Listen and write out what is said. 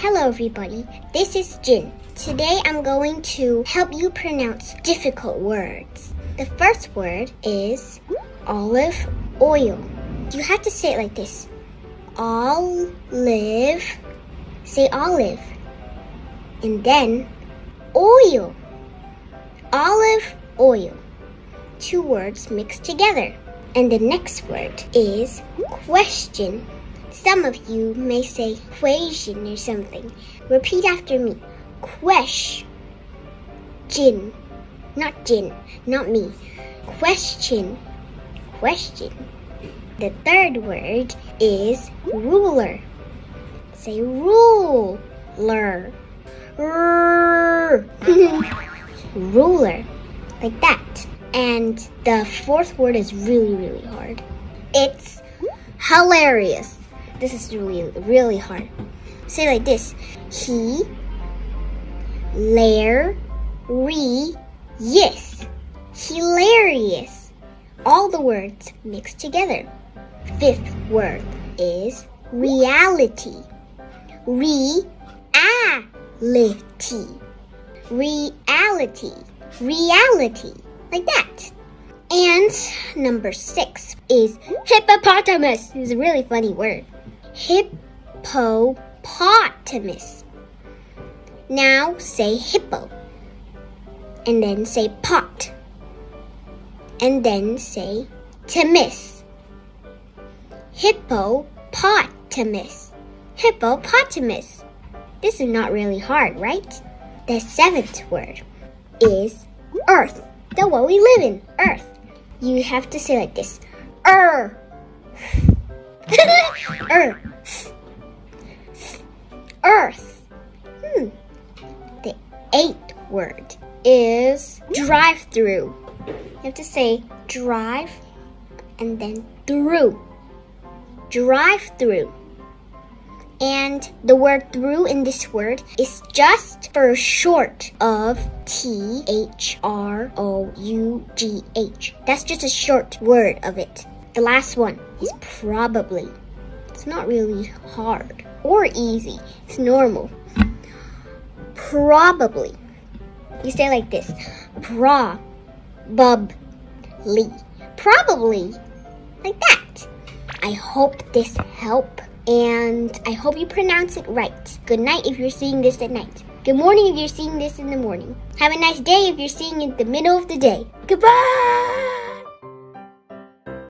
Hello everybody, this is Jin. Today I'm going to help you pronounce difficult words. The first word is olive oil. You have to say it like this. Olive. Say olive. And then oil. Olive oil. Two words mixed together. And the next word is question. Some of you may say equation or something. Repeat after me. Question. Not Jin, not me. Question. Question. The third word is ruler. Say ruler. Ruler. Like that. And the fourth word is really hard. It's hilarious. This is really hard. Say like this. Hilarious. Hilarious. All the words mixed together. Fifth word is reality. Reality. Reality. Like that. And number 6 is hippopotamus. It's a really funny word. Hippopotamus. Now say hippo. And then say pot. And then say tamus. Hippopotamus. Hippopotamus. This is not really hard, right? The 7th word is earth. The world we live in, earth. You have to say like this. Earth. Earth. The 8th word is drive-through. You have to say drive and then through. Drive-through. And the word through in this word is just for short of THROUGH. That's just a short word of it. The last one is probably. It's not really hard or easy. It's normal. Probably. You say like this. Probably. Probably. Like that. I hope this helped. And I hope you pronounce it right. Good night if you're seeing this at night. Good morning if you're seeing this in the morning. Have a nice day if you're seeing it in the middle of the day. Goodbye!